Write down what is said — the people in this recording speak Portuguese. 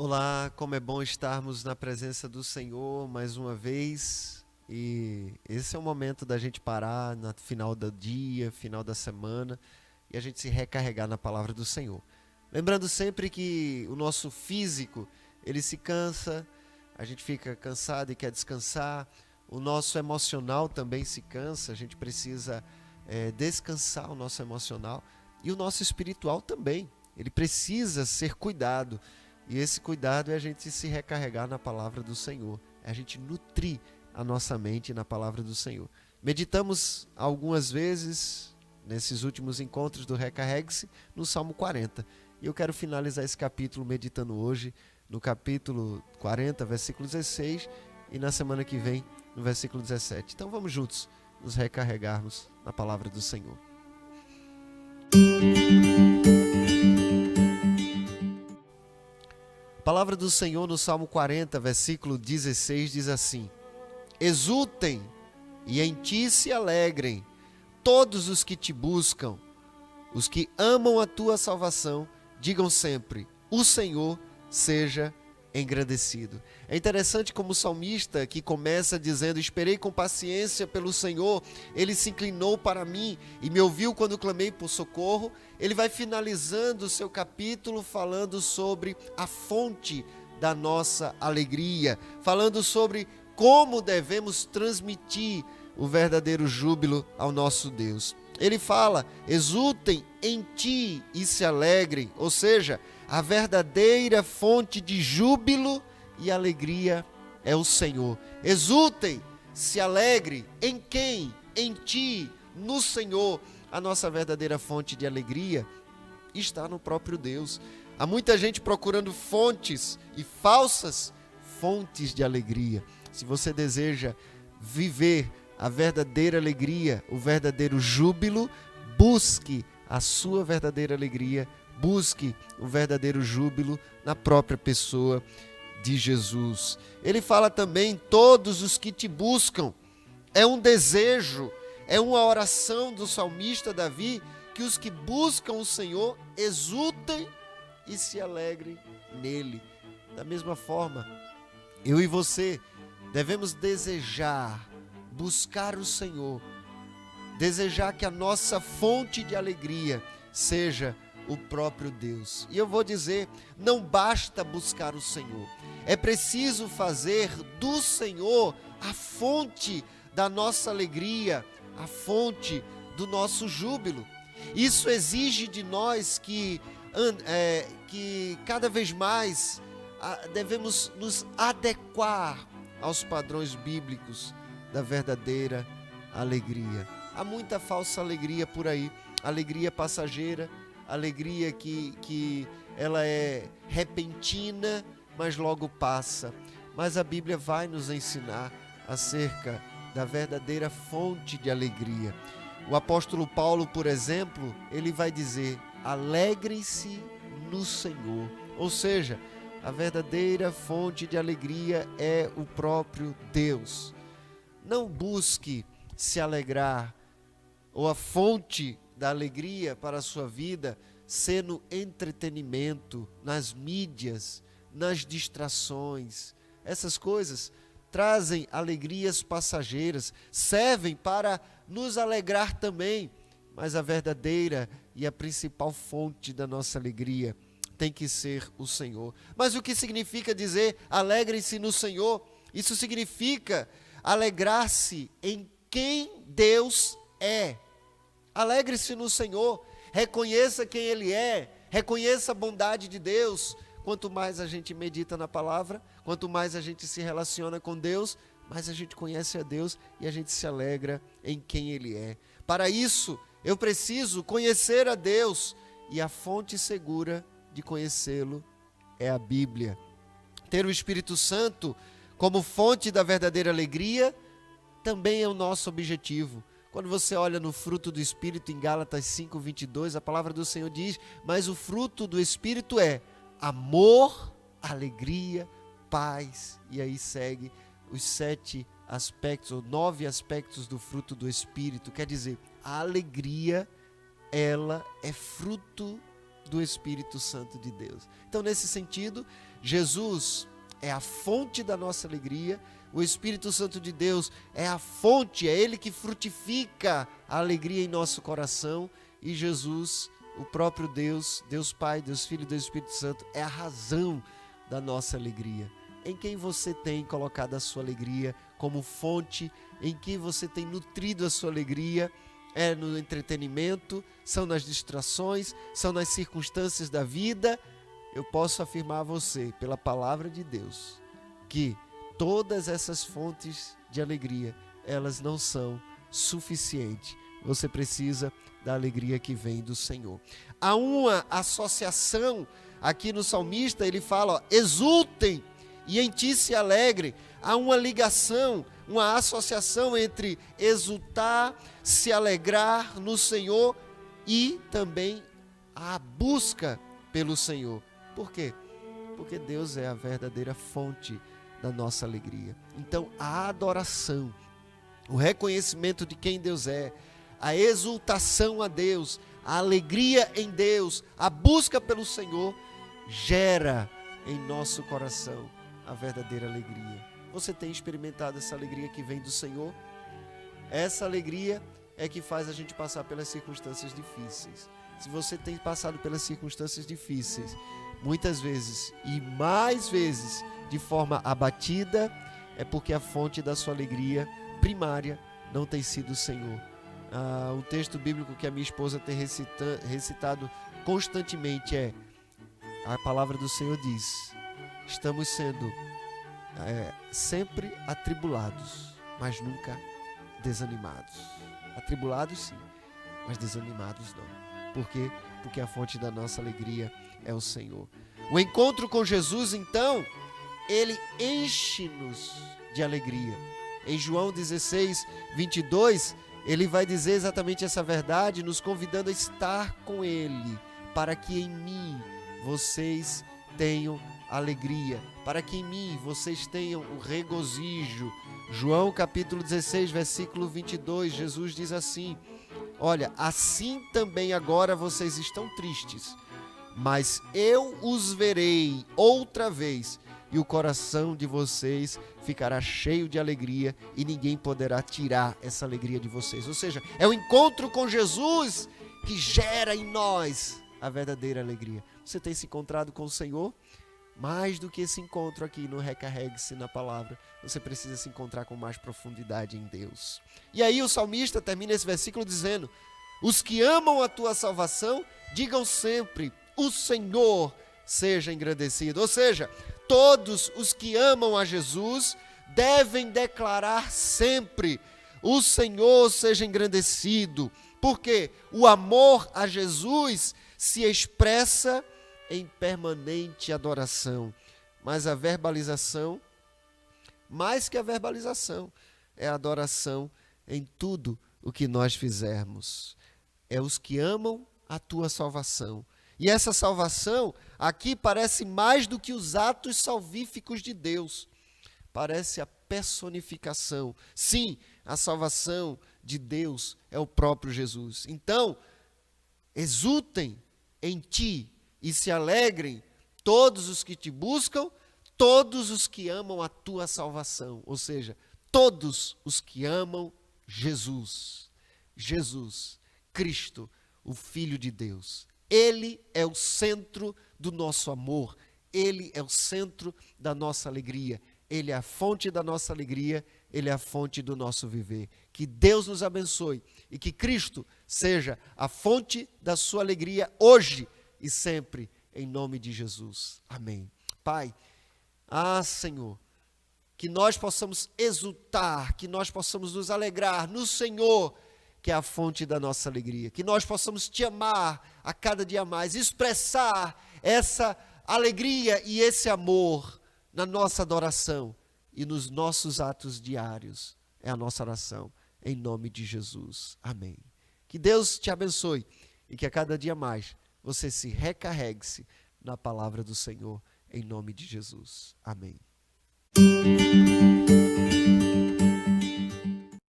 Olá, como é bom estarmos na presença do Senhor mais uma vez. E esse é o momento da gente parar no final do dia, final da semana, e a gente se recarregar na palavra do Senhor. Lembrando sempre que o nosso físico, ele se cansa, a gente fica cansado e quer descansar. O nosso emocional também se cansa, a gente precisa descansar o nosso emocional. E o nosso espiritual também, ele precisa ser cuidado. E esse cuidado é a gente se recarregar na palavra do Senhor, é a gente nutrir a nossa mente na palavra do Senhor. Meditamos algumas vezes, nesses últimos encontros do Recarregue-se, no Salmo 40. E eu quero finalizar esse capítulo meditando hoje, no capítulo 40, versículo 16, e na semana que vem, no versículo 17. Então vamos juntos nos recarregarmos na palavra do Senhor. A palavra do Senhor no Salmo 40, versículo 16, diz assim: Exultem e em ti se alegrem todos os que te buscam, os que amam a tua salvação, digam sempre: o Senhor seja engrandecido. É interessante como o salmista, que começa dizendo: esperei com paciência pelo Senhor, ele se inclinou para mim e me ouviu quando clamei por socorro. Ele vai finalizando o seu capítulo falando sobre a fonte da nossa alegria, falando sobre como devemos transmitir o verdadeiro júbilo ao nosso Deus. Ele fala: exultem em ti e se alegrem, ou seja, a verdadeira fonte de júbilo e alegria é o Senhor. Exultem, se alegrem em quem? Em ti, no Senhor. A nossa verdadeira fonte de alegria está no próprio Deus. Há muita gente procurando fontes e falsas fontes de alegria. Se você deseja viver a verdadeira alegria, o verdadeiro júbilo, busque a sua verdadeira alegria, busque o verdadeiro júbilo na própria pessoa de Jesus. Ele fala também: todos os que te buscam. É um desejo, é uma oração do salmista Davi, que os que buscam o Senhor exultem e se alegrem nele. Da mesma forma, eu e você devemos desejar, buscar o Senhor, desejar que a nossa fonte de alegria seja o próprio Deus. E eu vou dizer, não basta buscar o Senhor, é preciso fazer do Senhor a fonte da nossa alegria, a fonte do nosso júbilo. Isso exige de nós que cada vez mais devemos nos adequar aos padrões bíblicos da verdadeira alegria. Há muita falsa alegria por aí, alegria passageira, alegria que ela é repentina, mas logo passa. Mas a Bíblia vai nos ensinar acerca da verdadeira fonte de alegria. O apóstolo Paulo, por exemplo, ele vai dizer: alegrem-se no Senhor. Ou seja, a verdadeira fonte de alegria é o próprio Deus. Não busque se alegrar, ou a fonte da alegria para a sua vida ser no entretenimento, nas mídias, nas distrações. Essas coisas trazem alegrias passageiras, servem para nos alegrar também, mas a verdadeira e a principal fonte da nossa alegria tem que ser o Senhor. Mas o que significa dizer alegrem-se no Senhor? Isso significa alegrar-se em quem Deus é. Alegre-se no Senhor, reconheça quem Ele é, reconheça a bondade de Deus. Quanto mais a gente medita na palavra, quanto mais a gente se relaciona com Deus, mais a gente conhece a Deus e a gente se alegra em quem Ele é. Para isso, eu preciso conhecer a Deus, e a fonte segura de conhecê-lo é a Bíblia. Ter o Espírito Santo como fonte da verdadeira alegria também é o nosso objetivo. Quando você olha no fruto do Espírito em Gálatas 5:22, a palavra do Senhor diz: mas o fruto do Espírito é amor, alegria, paz. E aí segue os 7 aspectos, ou 9 aspectos do fruto do Espírito. Quer dizer, a alegria, ela é fruto do Espírito Santo de Deus. Então, nesse sentido, Jesus é a fonte da nossa alegria, o Espírito Santo de Deus é a fonte, é Ele que frutifica a alegria em nosso coração, e Jesus, o próprio Deus, Deus Pai, Deus Filho e Deus Espírito Santo, é a razão da nossa alegria. Em quem você tem colocado a sua alegria como fonte, em que você tem nutrido a sua alegria? É no entretenimento, são nas distrações, são nas circunstâncias da vida? Eu posso afirmar a você, pela palavra de Deus, que todas essas fontes de alegria, elas não são suficientes. Você precisa da alegria que vem do Senhor. Há uma associação aqui no salmista, ele fala, ó, exultem e em ti se alegrem. Há uma ligação, uma associação entre exultar, se alegrar no Senhor e também a busca pelo Senhor. Por quê? Porque Deus é a verdadeira fonte da nossa alegria. Então, a adoração, o reconhecimento de quem Deus é, a exultação a Deus, a alegria em Deus, a busca pelo Senhor, gera em nosso coração a verdadeira alegria. Você tem experimentado essa alegria que vem do Senhor? Essa alegria é que faz a gente passar pelas circunstâncias difíceis. Se você tem passado pelas circunstâncias difíceis, muitas vezes e mais vezes de forma abatida, é porque a fonte da sua alegria primária não tem sido o Senhor. Um texto bíblico que a minha esposa tem recitado constantemente é: a palavra do Senhor diz, estamos sendo sempre atribulados, mas nunca desanimados. Atribulados sim, mas desanimados não. Por quê? Porque a fonte da nossa alegria é o Senhor. O encontro com Jesus, então, ele enche-nos de alegria. Em João 16, 22, ele vai dizer exatamente essa verdade, nos convidando a estar com ele, para que em mim vocês tenham alegria, para que em mim vocês tenham o regozijo. João capítulo 16, versículo 22, Jesus diz assim: olha, assim também agora vocês estão tristes, mas eu os verei outra vez, e o coração de vocês ficará cheio de alegria, e ninguém poderá tirar essa alegria de vocês. Ou seja, é o encontro com Jesus que gera em nós a verdadeira alegria. Você tem se encontrado com o Senhor? Mais do que esse encontro aqui no Recarregue-se na Palavra, você precisa se encontrar com mais profundidade em Deus. E aí o salmista termina esse versículo dizendo: os que amam a tua salvação, digam sempre, o Senhor seja engrandecido. Ou seja, todos os que amam a Jesus devem declarar sempre, o Senhor seja engrandecido. Porque o amor a Jesus se expressa em permanente adoração. Mas a verbalização, mais que a verbalização, é a adoração em tudo o que nós fizermos. É os que amam a tua salvação. E essa salvação aqui parece mais do que os atos salvíficos de Deus. Parece a personificação. Sim, a salvação de Deus é o próprio Jesus. Então, exultem em ti e se alegrem todos os que te buscam, todos os que amam a tua salvação. Ou seja, todos os que amam Jesus. Jesus, Cristo, o Filho de Deus. Ele é o centro do nosso amor. Ele é o centro da nossa alegria. Ele é a fonte da nossa alegria. Ele é a fonte do nosso viver. Que Deus nos abençoe e que Cristo seja a fonte da sua alegria hoje e sempre, em nome de Jesus. Amém. Pai, Senhor, que nós possamos exultar, que nós possamos nos alegrar no Senhor, que é a fonte da nossa alegria. Que nós possamos te amar a cada dia mais, expressar essa alegria e esse amor na nossa adoração e nos nossos atos diários. É a nossa oração, em nome de Jesus. Amém. Que Deus te abençoe e que a cada dia mais você se recarregue-se na palavra do Senhor, em nome de Jesus. Amém.